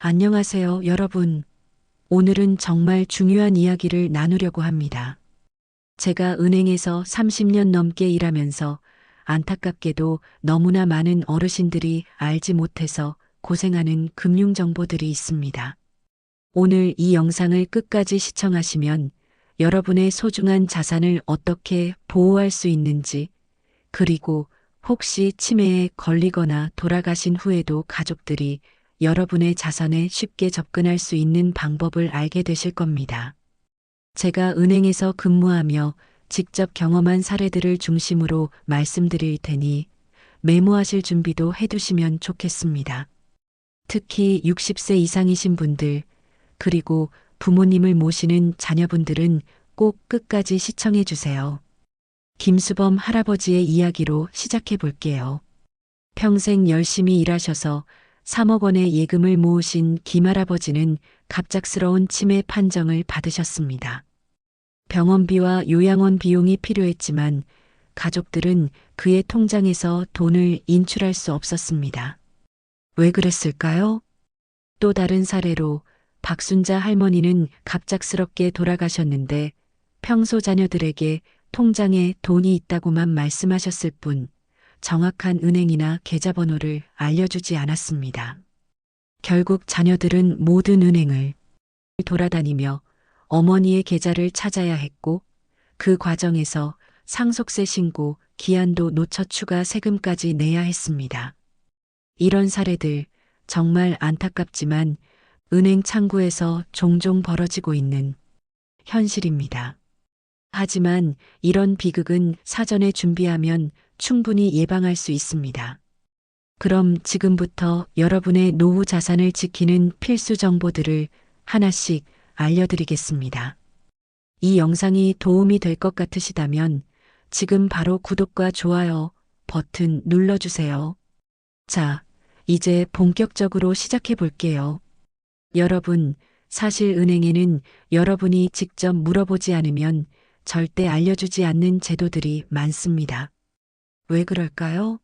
안녕하세요, 여러분. 오늘은 정말 중요한 이야기를 나누려고 합니다. 제가 은행에서 30년 넘게 일하면서 안타깝게도 너무나 많은 어르신들이 알지 못해서 고생하는 금융 정보들이 있습니다. 오늘 이 영상을 끝까지 시청하시면 여러분의 소중한 자산을 어떻게 보호할 수 있는지, 그리고 혹시 치매에 걸리거나 돌아가신 후에도 가족들이 여러분의 자산에 쉽게 접근할 수 있는 방법을 알게 되실 겁니다. 제가 은행에서 근무하며 직접 경험한 사례들을 중심으로 말씀드릴 테니 메모하실 준비도 해두시면 좋겠습니다. 특히 60세 이상이신 분들, 그리고 부모님을 모시는 자녀분들은 꼭 끝까지 시청해 주세요. 김수범 할아버지의 이야기로 시작해 볼게요. 평생 열심히 일하셔서 3억 원의 예금을 모으신 김할아버지는 갑작스러운 치매 판정을 받으셨습니다. 병원비와 요양원 비용이 필요했지만 가족들은 그의 통장에서 돈을 인출할 수 없었습니다. 왜 그랬을까요? 또 다른 사례로 박순자 할머니는 갑작스럽게 돌아가셨는데 평소 자녀들에게 통장에 돈이 있다고만 말씀하셨을 뿐 정확한 은행이나 계좌번호를 알려주지 않았습니다. 결국 자녀들은 모든 은행을 돌아다니며 어머니의 계좌를 찾아야 했고 그 과정에서 상속세 신고, 기한도 놓쳐 추가 세금까지 내야 했습니다. 이런 사례들 정말 안타깝지만 은행 창구에서 종종 벌어지고 있는 현실입니다. 하지만 이런 비극은 사전에 준비하면 충분히 예방할 수 있습니다. 그럼 지금부터 여러분의 노후 자산을 지키는 필수 정보들을 하나씩 알려드리겠습니다. 이 영상이 도움이 될 것 같으시다면 지금 바로 구독과 좋아요 버튼 눌러주세요. 자, 이제 본격적으로 시작해 볼게요. 여러분, 사실 은행에는 여러분이 직접 물어보지 않으면 절대 알려주지 않는 제도들이 많습니다. 왜 그럴까요?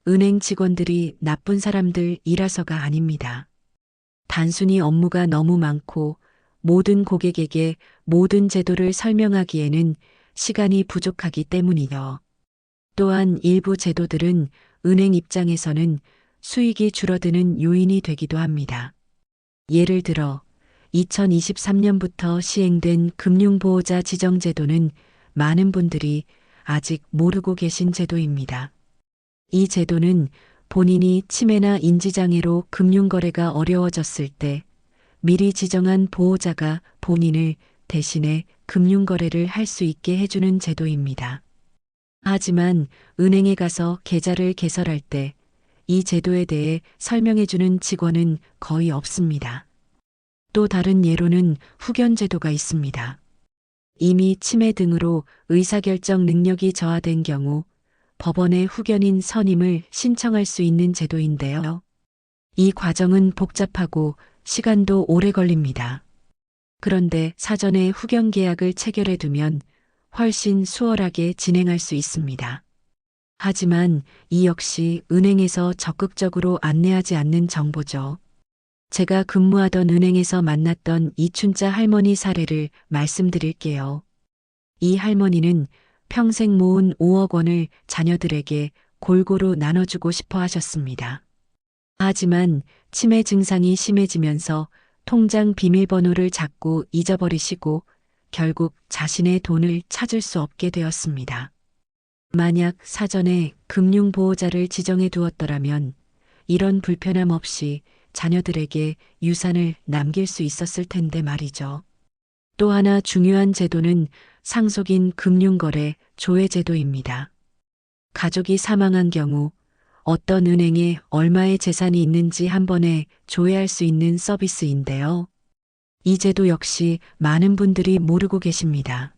은행 직원들이 나쁜 사람들이라서가 아닙니다. 단순히 업무가 너무 많고 모든 고객에게 모든 제도를 설명하기에는 시간이 부족하기 때문이요. 또한 일부 제도들은 은행 입장에서는 수익이 줄어드는 요인이 되기도 합니다. 예를 들어 2023년부터 시행된 금융보호자 지정제도는 많은 분들이 아직 모르고 계신 제도입니다. 이 제도는 본인이 치매나 인지장애로 금융거래가 어려워졌을 때 미리 지정한 보호자가 본인을 대신해 금융거래를 할 수 있게 해주는 제도입니다. 하지만 은행에 가서 계좌를 개설할 때 이 제도에 대해 설명해주는 직원은 거의 없습니다. 또 다른 예로는 후견 제도가 있습니다. 이미 치매 등으로 의사결정 능력이 저하된 경우 법원의 후견인 선임을 신청할 수 있는 제도인데요. 이 과정은 복잡하고 시간도 오래 걸립니다. 그런데 사전에 후견 계약을 체결해 두면 훨씬 수월하게 진행할 수 있습니다. 하지만 이 역시 은행에서 적극적으로 안내하지 않는 정보죠. 제가 근무하던 은행에서 만났던 이춘자 할머니 사례를 말씀드릴게요. 이 할머니는 평생 모은 5억 원을 자녀들에게 골고루 나눠주고 싶어 하셨습니다. 하지만 치매 증상이 심해지면서 통장 비밀번호를 자꾸 잊어버리시고 결국 자신의 돈을 찾을 수 없게 되었습니다. 만약 사전에 금융보호자를 지정해 두었더라면 이런 불편함 없이 자녀들에게 유산을 남길 수 있었을 텐데 말이죠. 또 하나 중요한 제도는 상속인 금융거래 조회제도입니다. 가족이 사망한 경우 어떤 은행에 얼마의 재산이 있는지 한 번에 조회할 수 있는 서비스인데요. 이 제도 역시 많은 분들이 모르고 계십니다.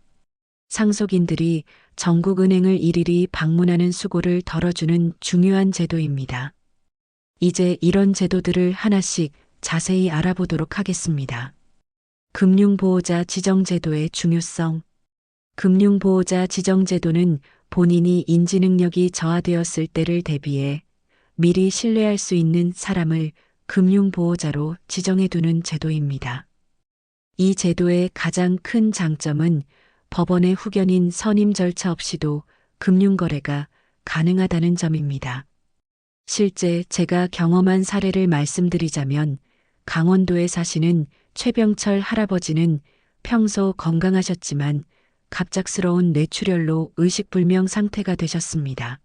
상속인들이 전국 은행을 일일이 방문하는 수고를 덜어주는 중요한 제도입니다. 이제 이런 제도들을 하나씩 자세히 알아보도록 하겠습니다. 금융보호자 지정제도의 중요성. 금융보호자 지정제도는 본인이 인지능력이 저하되었을 때를 대비해 미리 신뢰할 수 있는 사람을 금융보호자로 지정해두는 제도입니다. 이 제도의 가장 큰 장점은 법원의 후견인 선임 절차 없이도 금융거래가 가능하다는 점입니다. 실제 제가 경험한 사례를 말씀드리자면 강원도에 사시는 최병철 할아버지는 평소 건강하셨지만 갑작스러운 뇌출혈로 의식불명 상태가 되셨습니다.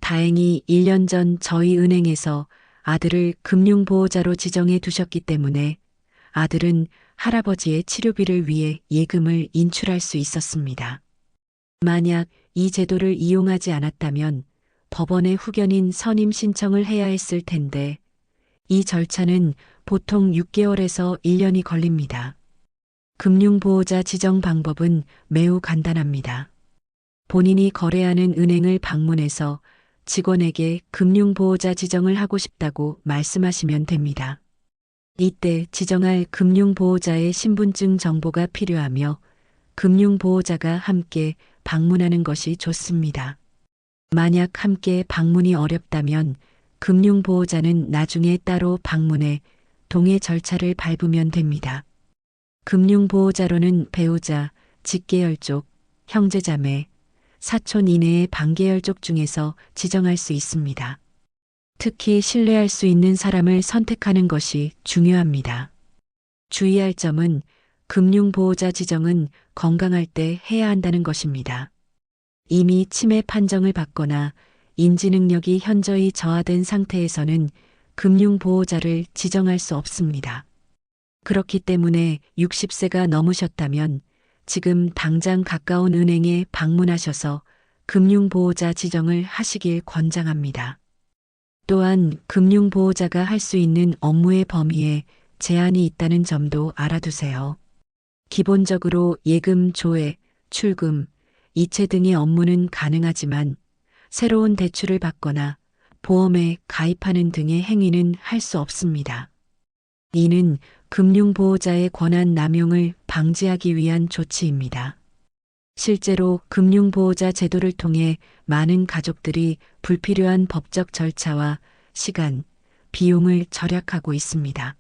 다행히 1년 전 저희 은행에서 아들을 금융보호자로 지정해 두셨기 때문에 아들은 할아버지의 치료비를 위해 예금을 인출할 수 있었습니다. 만약 이 제도를 이용하지 않았다면 법원의 후견인 선임 신청을 해야 했을 텐데 이 절차는 보통 6개월에서 1년이 걸립니다. 금융보호자 지정 방법은 매우 간단합니다. 본인이 거래하는 은행을 방문해서 직원에게 금융보호자 지정을 하고 싶다고 말씀하시면 됩니다. 이때 지정할 금융보호자의 신분증 정보가 필요하며 금융보호자가 함께 방문하는 것이 좋습니다. 만약 함께 방문이 어렵다면 금융보호자는 나중에 따로 방문해 동의 절차를 밟으면 됩니다. 금융보호자로는 배우자, 직계혈족, 형제자매, 사촌 이내의 반계혈족 중에서 지정할 수 있습니다. 특히 신뢰할 수 있는 사람을 선택하는 것이 중요합니다. 주의할 점은 금융보호자 지정은 건강할 때 해야 한다는 것입니다. 이미 치매 판정을 받거나 인지능력이 현저히 저하된 상태에서는 금융보호자를 지정할 수 없습니다. 그렇기 때문에 60세가 넘으셨다면 지금 당장 가까운 은행에 방문하셔서 금융보호자 지정을 하시길 권장합니다. 또한 금융보호자가 할 수 있는 업무의 범위에 제한이 있다는 점도 알아두세요. 기본적으로 예금 조회, 출금, 이체 등의 업무는 가능하지만 새로운 대출을 받거나 보험에 가입하는 등의 행위는 할 수 없습니다. 이는 금융보호자의 권한 남용을 방지하기 위한 조치입니다. 실제로 금융보호자 제도를 통해 많은 가족들이 불필요한 법적 절차와 시간, 비용을 절약하고 있습니다.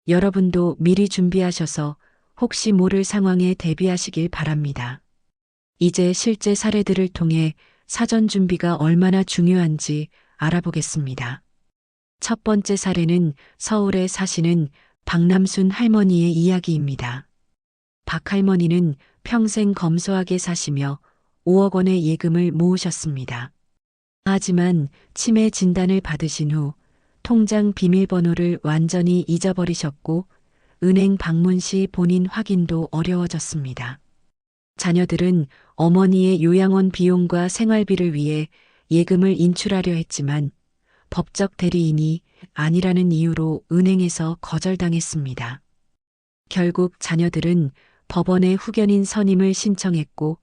여러분도 미리 준비하셔서 혹시 모를 상황에 대비하시길 바랍니다. 이제 실제 사례들을 통해 사전 준비가 얼마나 중요한지 알아보겠습니다. 첫 번째 사례는 서울에 사시는 박남순 할머니의 이야기입니다. 박 할머니는 평생 검소하게 사시며 5억 원의 예금을 모으셨습니다. 하지만 치매 진단을 받으신 후 통장 비밀번호를 완전히 잊어버리셨고 은행 방문 시 본인 확인도 어려워졌습니다. 자녀들은 어머니의 요양원 비용과 생활비를 위해 예금을 인출하려 했지만 법적 대리인이 아니라는 이유로 은행에서 거절당했습니다. 결국 자녀들은 법원의 후견인 선임을 신청했고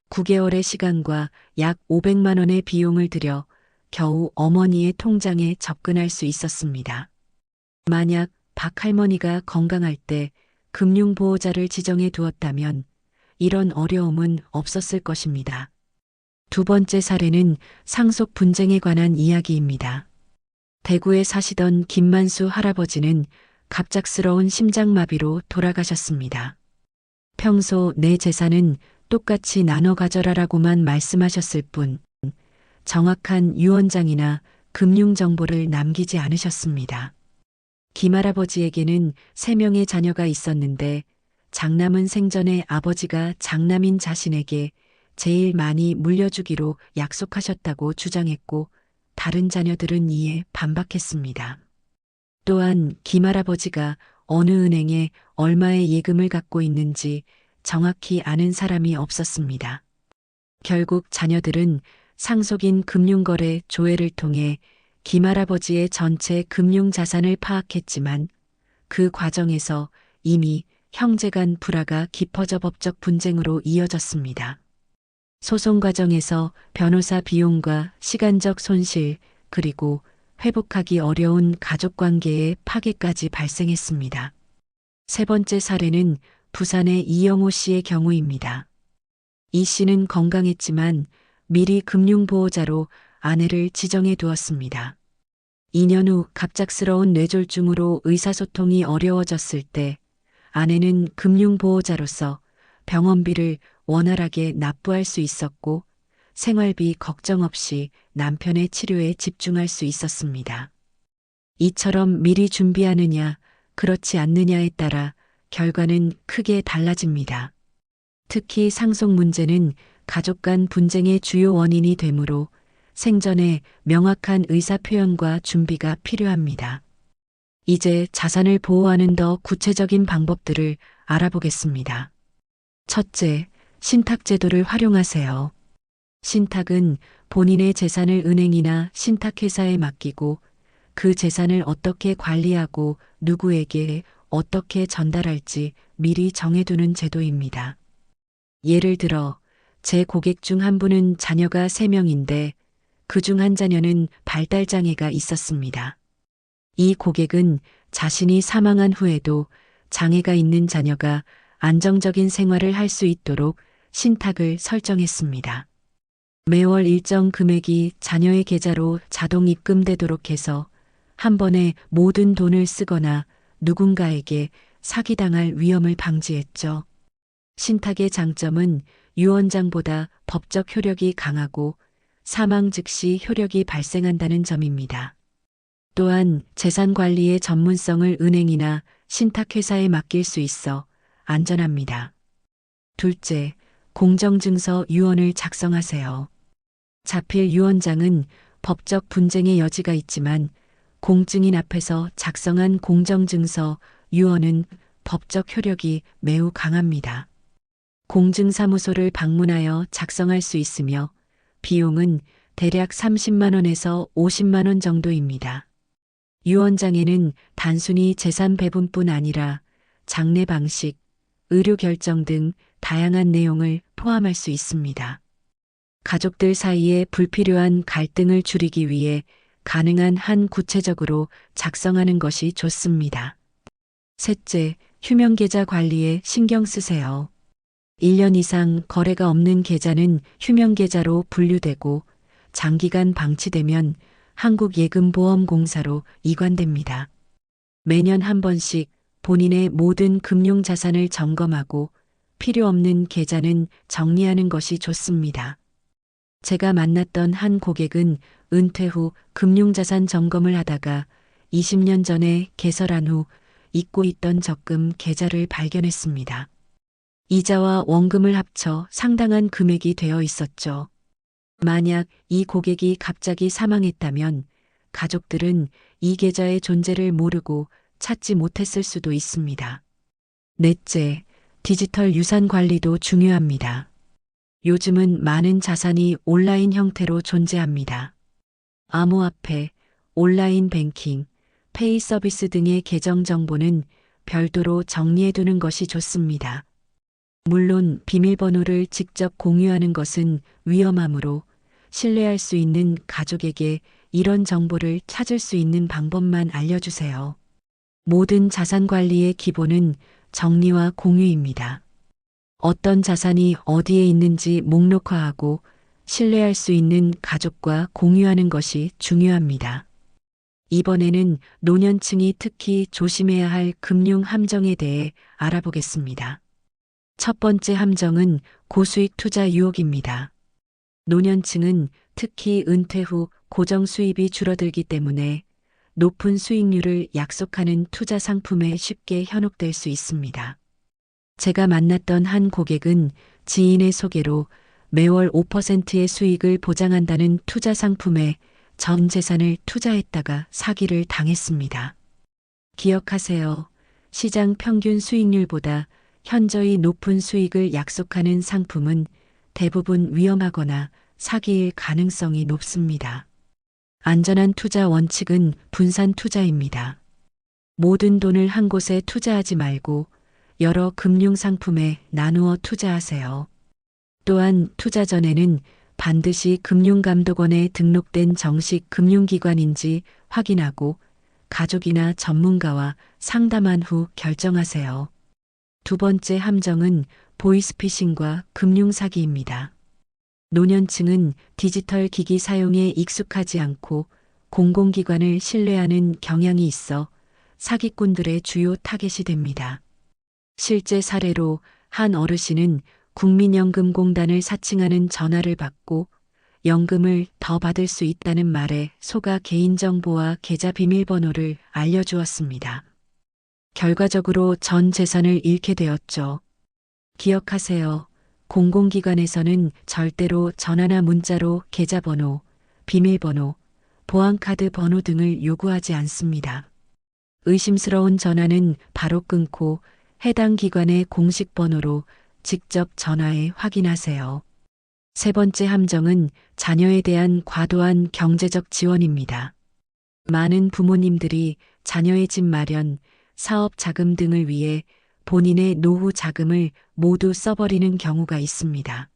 9개월의 시간과 약 500만 원의 비용을 들여 겨우 어머니의 통장에 접근할 수 있었습니다. 만약 박 할머니가 건강할 때 금융보호자를 지정해 두었다면 이런 어려움은 없었을 것입니다. 두 번째 사례는 상속 분쟁에 관한 이야기입니다. 대구에 사시던 김만수 할아버지는 갑작스러운 심장마비로 돌아가셨습니다. 평소 내 재산은 똑같이 나눠 가져라라고만 말씀하셨을 뿐 정확한 유언장이나 금융정보를 남기지 않으셨습니다. 김할아버지에게는 3명의 자녀가 있었는데 장남은 생전에 아버지가 장남인 자신에게 제일 많이 물려주기로 약속하셨다고 주장했고 다른 자녀들은 이에 반박했습니다. 또한 김할아버지가 어느 은행에 얼마의 예금을 갖고 있는지 정확히 아는 사람이 없었습니다. 결국 자녀들은 상속인 금융거래 조회를 통해 김할아버지의 전체 금융자산을 파악했지만 그 과정에서 이미 형제 간 불화가 깊어져 법적 분쟁으로 이어졌습니다. 소송 과정에서 변호사 비용과 시간적 손실 그리고 회복하기 어려운 가족관계의 파괴까지 발생했습니다. 세 번째 사례는 부산의 이영호 씨의 경우입니다. 이 씨는 건강했지만 미리 금융보호자로 아내를 지정해 두었습니다. 2년 후 갑작스러운 뇌졸중으로 의사소통이 어려워졌을 때 아내는 금융보호자로서 병원비를 원활하게 납부할 수 있었고 생활비 걱정 없이 남편의 치료에 집중할 수 있었습니다. 이처럼 미리 준비하느냐, 그렇지 않느냐에 따라 결과는 크게 달라집니다. 특히 상속 문제는 가족 간 분쟁의 주요 원인이 되므로 생전에 명확한 의사 표현과 준비가 필요합니다. 이제 자산을 보호하는 더 구체적인 방법들을 알아보겠습니다. 첫째, 신탁제도를 활용하세요. 신탁은 본인의 재산을 은행이나 신탁회사에 맡기고 그 재산을 어떻게 관리하고 누구에게 어떻게 전달할지 미리 정해두는 제도입니다. 예를 들어, 제 고객 중 한 분은 자녀가 3명인데 그 중 한 자녀는 발달장애가 있었습니다. 이 고객은 자신이 사망한 후에도 장애가 있는 자녀가 안정적인 생활을 할 수 있도록 신탁을 설정했습니다. 매월 일정 금액이 자녀의 계좌로 자동 입금되도록 해서 한 번에 모든 돈을 쓰거나 누군가에게 사기당할 위험을 방지했죠. 신탁의 장점은 유언장보다 법적 효력이 강하고 사망 즉시 효력이 발생한다는 점입니다. 또한 재산 관리의 전문성을 은행이나 신탁회사에 맡길 수 있어 안전합니다. 둘째, 공정증서 유언을 작성하세요. 자필 유언장은 법적 분쟁의 여지가 있지만 공증인 앞에서 작성한 공정증서 유언은 법적 효력이 매우 강합니다. 공증사무소를 방문하여 작성할 수 있으며 비용은 대략 30만 원에서 50만 원 정도입니다. 유언장에는 단순히 재산 배분뿐 아니라 장례 방식, 의료 결정 등 다양한 내용을 포함할 수 있습니다. 가족들 사이에 불필요한 갈등을 줄이기 위해 가능한 한 구체적으로 작성하는 것이 좋습니다. 셋째, 휴명계좌 관리에 신경 쓰세요. 1년 이상 거래가 없는 계좌는 휴명계좌로 분류되고 장기간 방치되면 한국예금보험공사로 이관됩니다. 매년 한 번씩 본인의 모든 금융자산을 점검하고 필요 없는 계좌는 정리하는 것이 좋습니다. 제가 만났던 한 고객은 은퇴 후 금융자산 점검을 하다가 20년 전에 개설한 후 잊고 있던 적금 계좌를 발견했습니다. 이자와 원금을 합쳐 상당한 금액이 되어 있었죠. 만약 이 고객이 갑자기 사망했다면 가족들은 이 계좌의 존재를 모르고 찾지 못했을 수도 있습니다. 넷째, 디지털 유산 관리도 중요합니다. 요즘은 많은 자산이 온라인 형태로 존재합니다. 암호화폐, 온라인 뱅킹, 페이 서비스 등의 계정 정보는 별도로 정리해두는 것이 좋습니다. 물론 비밀번호를 직접 공유하는 것은 위험하므로 신뢰할 수 있는 가족에게 이런 정보를 찾을 수 있는 방법만 알려주세요. 모든 자산 관리의 기본은 정리와 공유입니다. 어떤 자산이 어디에 있는지 목록화하고 신뢰할 수 있는 가족과 공유하는 것이 중요합니다. 이번에는 노년층이 특히 조심해야 할 금융 함정에 대해 알아보겠습니다. 첫 번째 함정은 고수익 투자 유혹입니다. 노년층은 특히 은퇴 후 고정 수입이 줄어들기 때문에 높은 수익률을 약속하는 투자 상품에 쉽게 현혹될 수 있습니다. 제가 만났던 한 고객은 지인의 소개로 매월 5%의 수익을 보장한다는 투자 상품에 전 재산을 투자했다가 사기를 당했습니다. 기억하세요. 시장 평균 수익률보다 현저히 높은 수익을 약속하는 상품은 대부분 위험하거나 사기일 가능성이 높습니다. 안전한 투자 원칙은 분산 투자입니다. 모든 돈을 한 곳에 투자하지 말고 여러 금융 상품에 나누어 투자하세요. 또한 투자 전에는 반드시 금융감독원에 등록된 정식 금융기관인지 확인하고 가족이나 전문가와 상담한 후 결정하세요. 두 번째 함정은 보이스피싱과 금융사기입니다. 노년층은 디지털 기기 사용에 익숙하지 않고 공공기관을 신뢰하는 경향이 있어 사기꾼들의 주요 타겟이 됩니다. 실제 사례로 한 어르신은 국민연금공단을 사칭하는 전화를 받고 연금을 더 받을 수 있다는 말에 속아 개인정보와 계좌 비밀번호를 알려주었습니다. 결과적으로 전 재산을 잃게 되었죠. 기억하세요. 공공기관에서는 절대로 전화나 문자로 계좌번호, 비밀번호, 보안카드 번호 등을 요구하지 않습니다. 의심스러운 전화는 바로 끊고 해당 기관의 공식 번호로 직접 전화해 확인하세요. 세 번째 함정은 자녀에 대한 과도한 경제적 지원입니다. 많은 부모님들이 자녀의 집 마련, 사업 자금 등을 위해 본인의 노후 자금을 모두 써버리는 경우가 있습니다.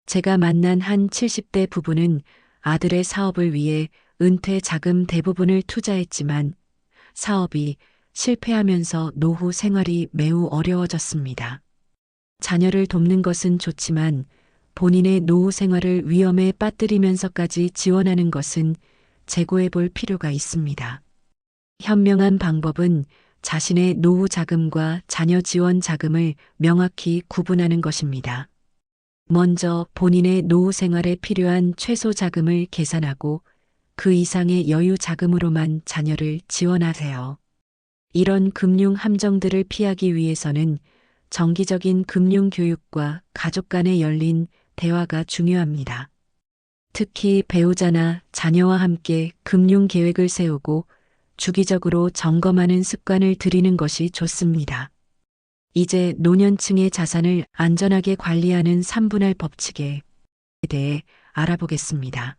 제가 만난 한 70대 부부는 아들의 사업을 위해 은퇴 자금 대부분을 투자했지만 사업이 실패하면서 노후 생활이 매우 어려워졌습니다. 자녀를 돕는 것은 좋지만 본인의 노후 생활을 위험에 빠뜨리면서까지 지원하는 것은 재고해 볼 필요가 있습니다. 현명한 방법은 자신의 노후 자금과 자녀 지원 자금을 명확히 구분하는 것입니다. 먼저 본인의 노후 생활에 필요한 최소 자금을 계산하고 그 이상의 여유 자금으로만 자녀를 지원하세요. 이런 금융 함정들을 피하기 위해서는 정기적인 금융 교육과 가족 간의 열린 대화가 중요합니다. 특히 배우자나 자녀와 함께 금융 계획을 세우고 주기적으로 점검하는 습관을 들이는 것이 좋습니다. 이제 노년층의 자산을 안전하게 관리하는 3분할 법칙에 대해 알아보겠습니다.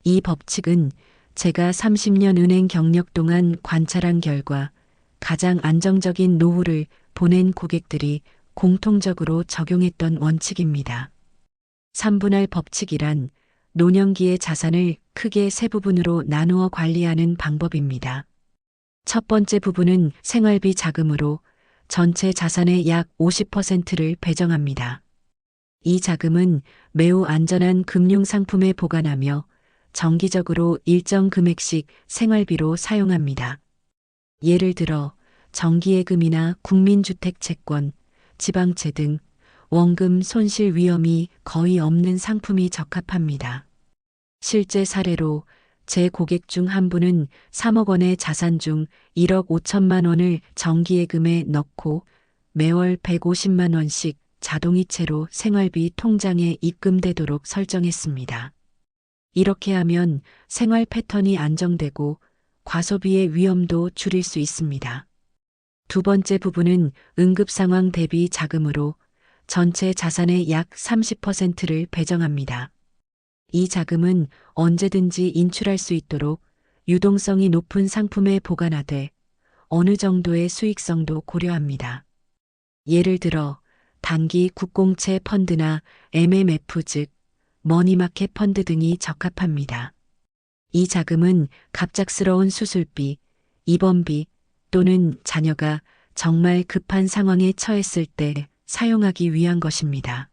이 법칙은 제가 30년 은행 경력 동안 관찰한 결과 가장 안정적인 노후를 보낸 고객들이 공통적으로 적용했던 원칙입니다. 3분할 법칙이란 노년기의 자산을 크게 세 부분으로 나누어 관리하는 방법입니다. 첫 번째 부분은 생활비 자금으로 전체 자산의 약 50%를 배정합니다. 이 자금은 매우 안전한 금융상품에 보관하며 정기적으로 일정 금액씩 생활비로 사용합니다. 예를 들어 정기예금이나 국민주택채권, 지방채 등 원금 손실 위험이 거의 없는 상품이 적합합니다. 실제 사례로 제 고객 중 한 분은 3억 원의 자산 중 1억 5천만 원을 정기예금에 넣고 매월 150만 원씩 자동이체로 생활비 통장에 입금되도록 설정했습니다. 이렇게 하면 생활 패턴이 안정되고 과소비의 위험도 줄일 수 있습니다. 두 번째 부분은 응급상황 대비 자금으로 전체 자산의 약 30%를 배정합니다. 이 자금은 언제든지 인출할 수 있도록 유동성이 높은 상품에 보관하되 어느 정도의 수익성도 고려합니다. 예를 들어 단기 국공채 펀드나 MMF 즉 머니마켓 펀드 등이 적합합니다. 이 자금은 갑작스러운 수술비, 입원비 또는 자녀가 정말 급한 상황에 처했을 때 사용하기 위한 것입니다.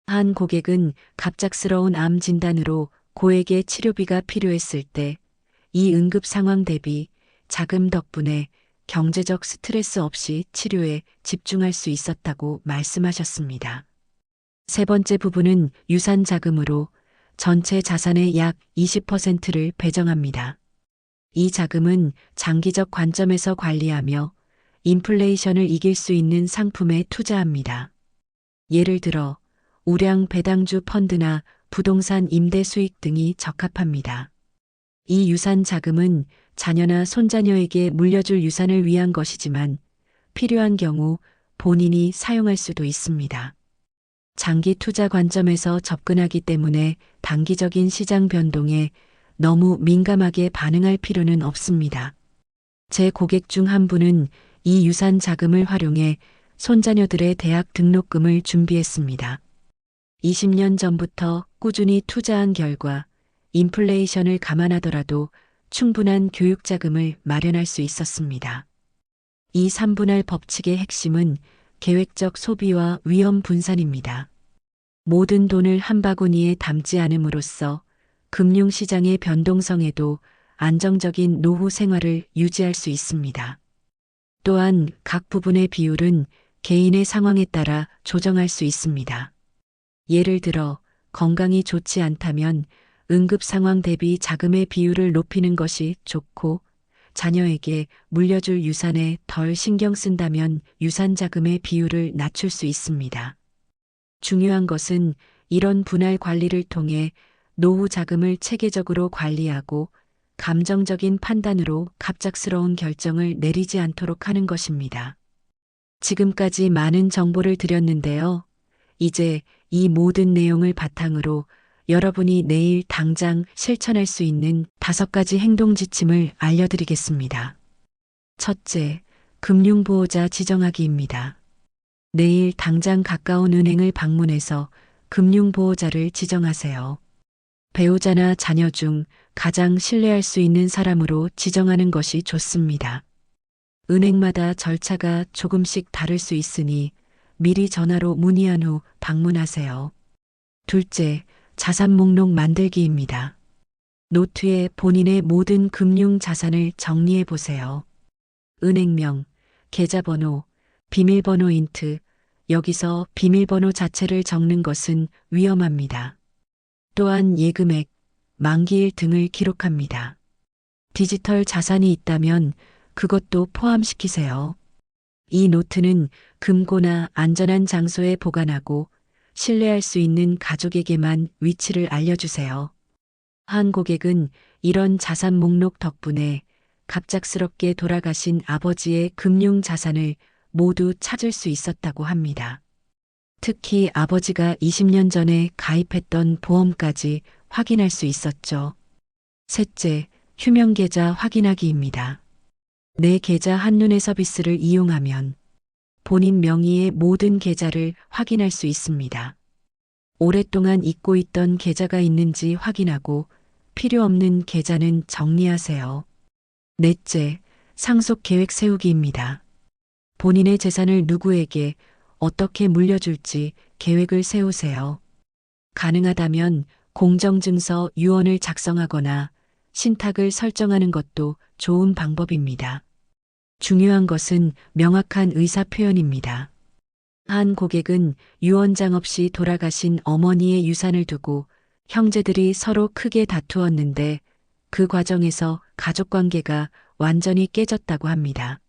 한 고객은 갑작스러운 암 진단으로 고액의 치료비가 필요했을 때 이 응급 상황 대비 자금 덕분에 경제적 스트레스 없이 치료에 집중할 수 있었다고 말씀하셨습니다. 세 번째 부분은 유산 자금으로 전체 자산의 약 20%를 배정합니다. 이 자금은 장기적 관점에서 관리하며 인플레이션을 이길 수 있는 상품에 투자합니다. 예를 들어 우량 배당주 펀드나 부동산 임대 수익 등이 적합합니다. 이 유산 자금은 자녀나 손자녀에게 물려줄 유산을 위한 것이지만 필요한 경우 본인이 사용할 수도 있습니다. 장기 투자 관점에서 접근하기 때문에 단기적인 시장 변동에 너무 민감하게 반응할 필요는 없습니다. 제 고객 중 한 분은 이 유산 자금을 활용해 손자녀들의 대학 등록금을 준비했습니다. 20년 전부터 꾸준히 투자한 결과 인플레이션을 감안하더라도 충분한 교육 자금을 마련할 수 있었습니다. 이 3분할 법칙의 핵심은 계획적 소비와 위험 분산입니다. 모든 돈을 한 바구니에 담지 않음으로써 금융시장의 변동성에도 안정적인 노후 생활을 유지할 수 있습니다. 또한 각 부분의 비율은 개인의 상황에 따라 조정할 수 있습니다. 예를 들어 건강이 좋지 않다면 응급 상황 대비 자금의 비율을 높이는 것이 좋고, 자녀에게 물려줄 유산에 덜 신경 쓴다면 유산 자금의 비율을 낮출 수 있습니다. 중요한 것은 이런 분할 관리를 통해 노후 자금을 체계적으로 관리하고 감정적인 판단으로 갑작스러운 결정을 내리지 않도록 하는 것입니다. 지금까지 많은 정보를 드렸는데요. 이제 이 모든 내용을 바탕으로 여러분이 내일 당장 실천할 수 있는 5가지 행동 지침을 알려드리겠습니다. 첫째, 금융보호자 지정하기입니다. 내일 당장 가까운 은행을 방문해서 금융보호자를 지정하세요. 배우자나 자녀 중 가장 신뢰할 수 있는 사람으로 지정하는 것이 좋습니다. 은행마다 절차가 조금씩 다를 수 있으니 미리 전화로 문의한 후 방문하세요. 둘째, 자산 목록 만들기입니다. 노트에 본인의 모든 금융 자산을 정리해 보세요. 은행명, 계좌번호, 비밀번호 인트, 여기서 비밀번호 자체를 적는 것은 위험합니다. 또한 예금액, 만기일 등을 기록합니다. 디지털 자산이 있다면 그것도 포함시키세요. 이 노트는 금고나 안전한 장소에 보관하고 신뢰할 수 있는 가족에게만 위치를 알려주세요. 한 고객은 이런 자산 목록 덕분에 갑작스럽게 돌아가신 아버지의 금융 자산을 모두 찾을 수 있었다고 합니다. 특히 아버지가 20년 전에 가입했던 보험까지 확인할 수 있었죠. 셋째, 휴면 계좌 확인하기입니다. 내 계좌 한눈에 서비스를 이용하면 본인 명의의 모든 계좌를 확인할 수 있습니다. 오랫동안 잊고 있던 계좌가 있는지 확인하고 필요 없는 계좌는 정리하세요. 넷째, 상속 계획 세우기입니다. 본인의 재산을 누구에게 어떻게 물려줄지 계획을 세우세요. 가능하다면 공정증서 유언을 작성하거나 신탁을 설정하는 것도 좋은 방법입니다. 중요한 것은 명확한 의사 표현입니다. 한 고객은 유언장 없이 돌아가신 어머니의 유산을 두고 형제들이 서로 크게 다투었는데 그 과정에서 가족관계가 완전히 깨졌다고 합니다.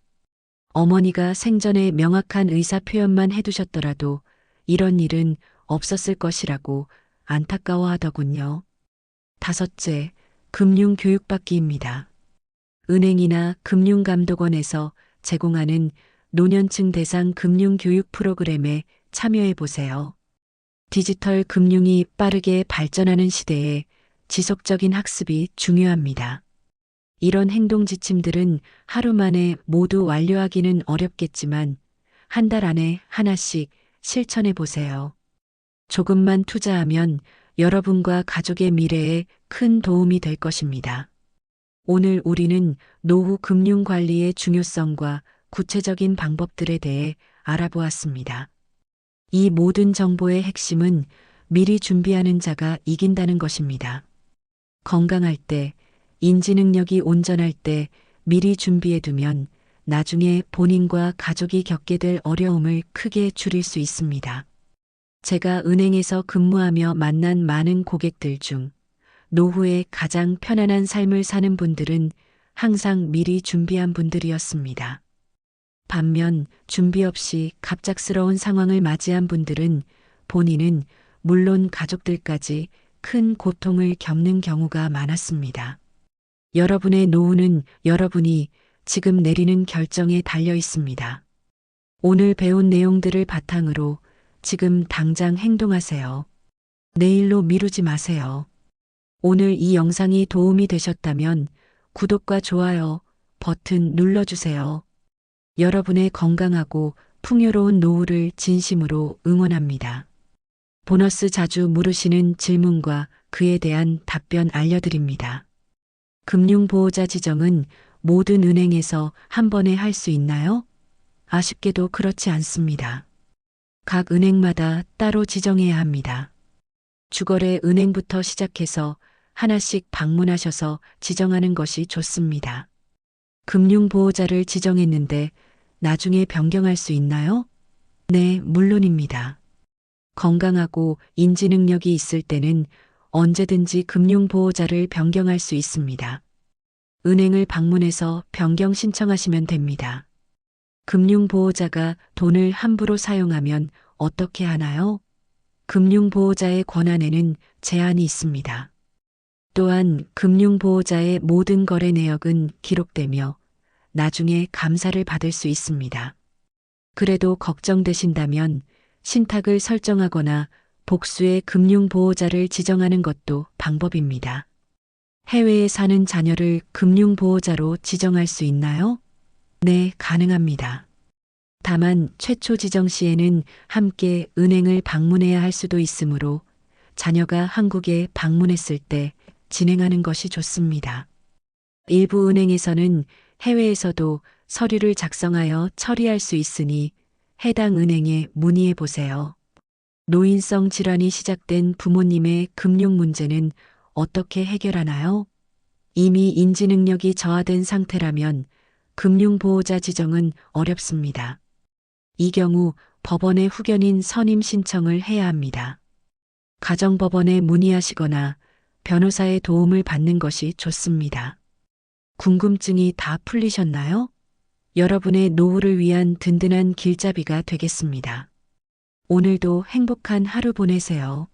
어머니가 생전에 명확한 의사 표현만 해두셨더라도 이런 일은 없었을 것이라고 안타까워하더군요. 다섯째, 금융 교육받기입니다. 은행이나 금융감독원에서 제공하는 노년층 대상 금융 교육 프로그램에 참여해 보세요. 디지털 금융이 빠르게 발전하는 시대에 지속적인 학습이 중요합니다. 이런 행동 지침들은 하루 만에 모두 완료하기는 어렵겠지만 한 달 안에 하나씩 실천해 보세요. 조금만 투자하면 여러분과 가족의 미래에 큰 도움이 될 것입니다. 오늘 우리는 노후 금융 관리의 중요성과 구체적인 방법들에 대해 알아보았습니다. 이 모든 정보의 핵심은 미리 준비하는 자가 이긴다는 것입니다. 건강할 때, 인지 능력이 온전할 때 미리 준비해두면 나중에 본인과 가족이 겪게 될 어려움을 크게 줄일 수 있습니다. 제가 은행에서 근무하며 만난 많은 고객들 중 노후에 가장 편안한 삶을 사는 분들은 항상 미리 준비한 분들이었습니다. 반면 준비 없이 갑작스러운 상황을 맞이한 분들은 본인은 물론 가족들까지 큰 고통을 겪는 경우가 많았습니다. 여러분의 노후는 여러분이 지금 내리는 결정에 달려 있습니다. 오늘 배운 내용들을 바탕으로 지금 당장 행동하세요. 내일로 미루지 마세요. 오늘 이 영상이 도움이 되셨다면 구독과 좋아요 버튼 눌러주세요. 여러분의 건강하고 풍요로운 노후를 진심으로 응원합니다. 보너스 자주 물으시는 질문과 그에 대한 답변 알려드립니다. 금융보호자 지정은 모든 은행에서 한 번에 할 수 있나요? 아쉽게도 그렇지 않습니다. 각 은행마다 따로 지정해야 합니다. 주거래 은행부터 시작해서 하나씩 방문하셔서 지정하는 것이 좋습니다. 금융보호자를 지정했는데 나중에 변경할 수 있나요? 네, 물론입니다. 건강하고 인지 능력이 있을 때는 언제든지 금융보호자를 변경할 수 있습니다. 은행을 방문해서 변경 신청하시면 됩니다. 금융보호자가 돈을 함부로 사용하면 어떻게 하나요? 금융보호자의 권한에는 제한이 있습니다. 또한 금융보호자의 모든 거래 내역은 기록되며 나중에 감사를 받을 수 있습니다. 그래도 걱정되신다면 신탁을 설정하거나 복수의 금융보호자를 지정하는 것도 방법입니다. 해외에 사는 자녀를 금융보호자로 지정할 수 있나요? 네, 가능합니다. 다만 최초 지정 시에는 함께 은행을 방문해야 할 수도 있으므로 자녀가 한국에 방문했을 때 진행하는 것이 좋습니다. 일부 은행에서는 해외에서도 서류를 작성하여 처리할 수 있으니 해당 은행에 문의해 보세요. 노인성 질환이 시작된 부모님의 금융 문제는 어떻게 해결하나요? 이미 인지 능력이 저하된 상태라면 금융보호자 지정은 어렵습니다. 이 경우 법원의 후견인 선임 신청을 해야 합니다. 가정법원에 문의하시거나 변호사의 도움을 받는 것이 좋습니다. 궁금증이 다 풀리셨나요? 여러분의 노후를 위한 든든한 길잡이가 되겠습니다. 오늘도 행복한 하루 보내세요.